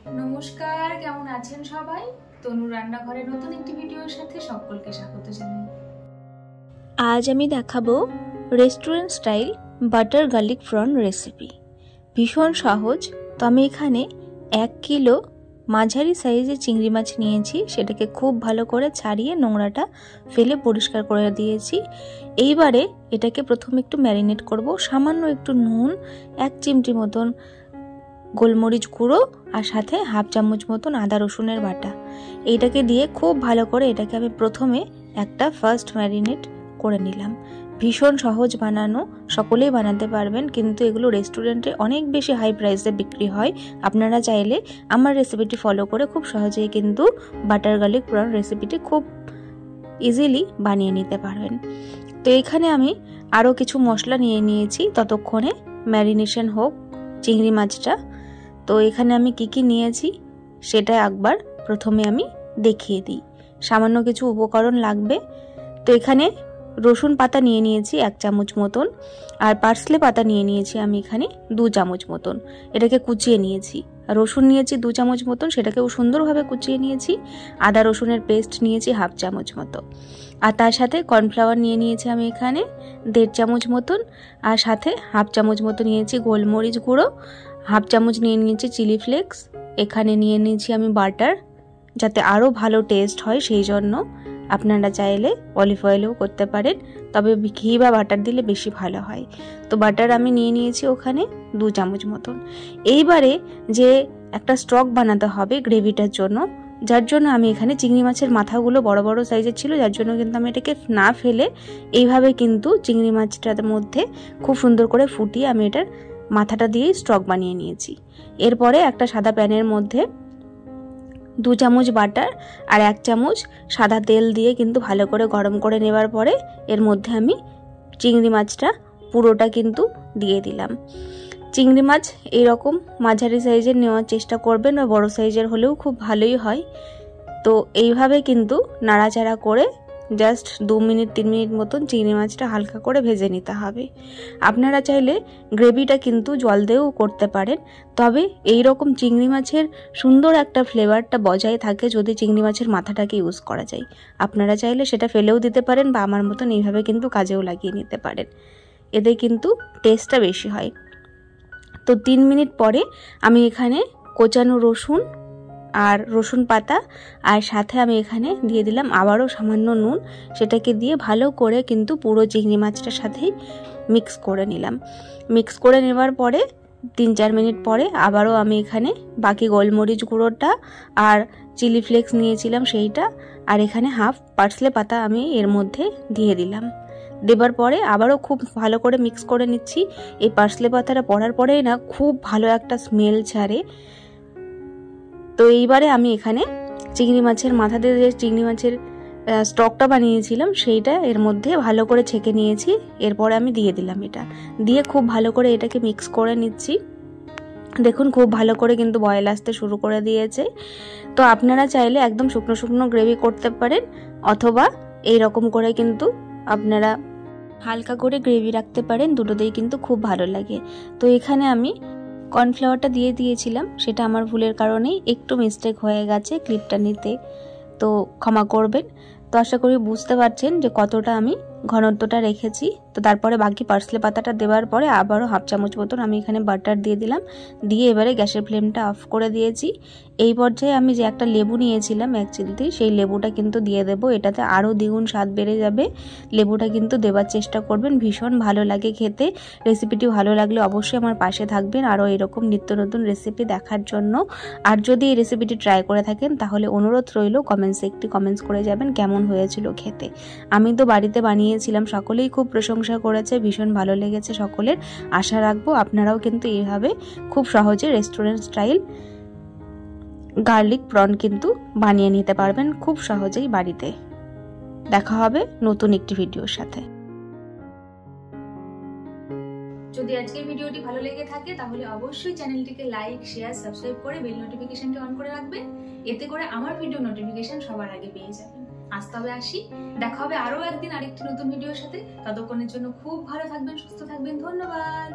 নমস্কার, কেমন আছেন সবাই? তনু রান্নাঘরে নতুন একটি ভিডিওর সাথে সকলকে স্বাগত জানাই। আজ আমি দেখাবো restaurant style butter garlic prawn recipe. ভীষণ সহজ। তো আমি এখানে 1 কিলো মাঝারি সাইজের চিংড়ি মাছ নিয়েছি, সেটাকে খুব ভালো করে ছাড়িয়ে নোংরাটা ফেলে পরিষ্কার করে দিয়েছি। এইবারে এটাকে প্রথমে একটু ম্যারিনেট করব। সামান্য একটু নুন, 1 চিমটি মতন গোলমরিচ গুঁড়ো আর সাথে হাফ চামচ মতন আদা রসুনের বাটা, এইটাকে দিয়ে খুব ভালো করে এটাকে আমি প্রথমে একটা ফার্স্ট ম্যারিনেট করে নিলাম। ভীষণ সহজ বানানো, সকলেই বানাতে পারবেন, কিন্তু এগুলো রেস্টুরেন্টে অনেক বেশি হাই প্রাইসে বিক্রি হয়। আপনারা চাইলে আমার রেসিপিটি ফলো করে খুব সহজেই কিন্তু বাটার গার্লিক প্রন রেসিপিটি খুব ইজিলি বানিয়ে নিতে পারবেন। তো এখানে আমি আরও কিছু মশলা নিয়ে নিয়েছি, ততক্ষণে ম্যারিনেশন হোক চিংড়ি মাছটা। তো এখানে আমি কি নিয়েছি সেটা একবার প্রথমে আমি দেখিয়ে দিই। সামান্য কিছু উপকরণ লাগবে। তো এখানে রসুন পাতা নিয়ে নিয়েছি 1 চামচ মতন, আর পার্সলে পাতা নিয়ে নিয়েছি আমি এখানে 2 চামচ মতন, এটাকে কুচিয়ে নিয়েছি। রসুন নিয়েছি 2 চামচ মতন, সেটাকেও সুন্দরভাবে কুচিয়ে নিয়েছি। আদা রসুনের পেস্ট নিয়েছি হাফ চামচ মতো, আর তার সাথে কর্নফ্লাওয়ার নিয়ে নিয়েছি আমি এখানে 1.5 চামচ মতন, আর সাথে হাফ চামচ মতো নিয়েছি গোলমরিচ গুঁড়ো, হাফ চামচ নিয়ে নিয়েছি চিলি ফ্লেক্স, এখানে নিয়ে নিয়েছি আমি বাটার, যাতে আরও ভালো টেস্ট হয় সেই জন্য। আপনারা চাইলে অলিভ অয়েলেও করতে পারেন, তবে ঘি বা বাটার দিলে বেশি ভালো হয়। তো বাটার আমি নিয়ে নিয়েছি ওখানে 2 চামচ মতন। এইবারে যে একটা স্টক বানাতে হবে গ্রেভিটার জন্য, যার জন্য আমি এখানে চিংড়ি মাছের মাথাগুলো বড় বড় সাইজের ছিল, যার জন্য কিন্তু আমি এটাকে না ফেলে এইভাবে কিন্তু চিংড়ি মাছটার মধ্যে খুব সুন্দর করে ফুটিয়ে আমি এটার মাথাটা দিয়েই স্টক বানিয়ে নিয়েছি। এরপরে একটা সাদা প্যানের মধ্যে 2 চামচ বাটার আর 1 চামচ সাদা তেল দিয়ে কিন্তু ভালো করে গরম করে নেবার পরে এর মধ্যে আমি চিংড়ি মাছটা পুরোটা কিন্তু দিয়ে দিলাম। চিংড়ি মাছ এরকম মাঝারি সাইজের নেওয়ার চেষ্টা করবেন, বা বড় সাইজের হলেও খুব ভালোই হয়। তো এইভাবে কিন্তু নাড়াচাড়া করে জাস্ট 2 মিনিট 3 মিনিট মতন চিংড়ি মাছটা হালকা করে ভেজে নিতে হবে। আপনারা চাইলে গ্রেভিটা কিন্তু জল দিয়েও করতে পারেন, তবে এই রকম চিংড়ি মাছের সুন্দর একটা ফ্লেভারটা বজায় থাকে যদি চিংড়ি মাছের মাথাটাকে ইউজ করা যায়। আপনারা চাইলে সেটা ফেলেও দিতে পারেন, বা আমার মতন এইভাবে কিন্তু কাজেও লাগিয়ে নিতে পারেন, এতে কিন্তু টেস্টটা বেশি হয়। তো 3 মিনিট পরে আমি এখানে কোচানো রসুন আর রসুন পাতা, আর সাথে আমি এখানে দিয়ে দিলাম আবারও সামান্য নুন, সেটাকে দিয়ে ভালো করে কিন্তু পুরো চিংড়ি মাছটার সাথেই মিক্স করে নিলাম। মিক্স করে নেবার পরে 3-4 মিনিট পরে আবারও আমি এখানে বাকি গোলমরিচ গুঁড়োটা আর চিলি ফ্লেক্স নিয়েছিলাম সেইটা, আর এখানে হাফ পার্সলে পাতা আমি এর মধ্যে দিয়ে দিলাম। দেবার পরে আবারও খুব ভালো করে মিক্স করে নিচ্ছি। এই পার্সলে পাতাটা পড়ার পরেই না খুব ভালো একটা স্মেল ছাড়ে। তো এইবারে আমি এখানে চিংড়ি মাছের মাথা দিয়ে যে চিংড়ি মাছের স্টকটা বানিয়েছিলাম সেইটা এর মধ্যে ভালো করে ছেঁকে নিয়েছি। এরপরে আমি দিয়ে দিলাম, এটা দিয়ে খুব ভালো করে এটাকে মিক্স করে নিচ্ছি। দেখুন খুব ভালো করে কিন্তু বয়েল আসতে শুরু করে দিয়েছে। তো আপনারা চাইলে একদম শুকনো শুকনো গ্রেভি করতে পারেন, অথবা এই রকম করে কিন্তু আপনারা হালকা করে গ্রেভি রাখতে পারেন, দুটোতেই কিন্তু খুব ভালো লাগে। তো এখানে আমি কর্নফ্লাওয়ারটা দিয়ে দিয়েছিলাম, সেটা আমার ভুলের কারণেই একটু মিস্টেক হয়ে গেছে ক্লিপটা নিতে, তো ক্ষমা করবেন। তো আশা করি বুঝতে পারছেন যে কতটা আমি ঘনত্বটা রেখেছি। তো তারপরে বাকি পার্সলে পাতাটা দেওয়ার পরে আবারও হাফ চামচ মতন আমি এখানে বাটার দিয়ে দিলাম, দিয়ে এবারে গ্যাসের ফ্লেমটা অফ করে দিয়েছি। এই পর্যায়ে আমি যে একটা লেবু নিয়েছিলাম 1 চিলতে, সেই লেবুটা কিন্তু দিয়ে দেবো, এটাতে আরও দ্বিগুণ স্বাদ বেড়ে যাবে। লেবুটা কিন্তু দেওয়ার চেষ্টা করবেন, ভীষণ ভালো লাগে খেতে। রেসিপিটি ভালো লাগলে অবশ্যই আমার পাশে থাকবেন আরও এরকম নিত্য নতুন রেসিপি দেখার জন্য। আর যদি এই রেসিপিটি ট্রাই করে থাকেন তাহলে অনুরোধ রইল কমেন্টসে একটি কমেন্টস করে যাবেন কেমন হয়েছিল খেতে। আমি তো বাড়িতে বানিয়েছিলাম, সকলেই খুব প্রশংসা করেছে, ভীষণ ভালো লেগেছে সকলের। আশা রাখবো আপনারাও কিন্তু এইভাবে খুব সহজে রেস্টুরেন্ট স্টাইল গার্লিক প্রন কিন্তু বানিয়ে নিতে পারবেন খুব সহজেই বাড়িতে। দেখা হবে নতুন একটি ভিডিওর সাথে। যদি আজকের ভিডিওটি ভালো লেগে থাকে তাহলে অবশ্যই চ্যানেলটিকে লাইক, শেয়ার, সাবস্ক্রাইব করে বেল নোটিফিকেশনটি অন করে রাখবেন, এতে করে আমার ভিডিও নোটিফিকেশন সবার আগে পেয়ে যাবেন। আজ তবে আসি, দেখা হবে আরো একদিন আরেকটি নতুন ভিডিওর সাথে। ততক্ষণের জন্য খুব ভালো থাকবেন, সুস্থ থাকবেন। ধন্যবাদ।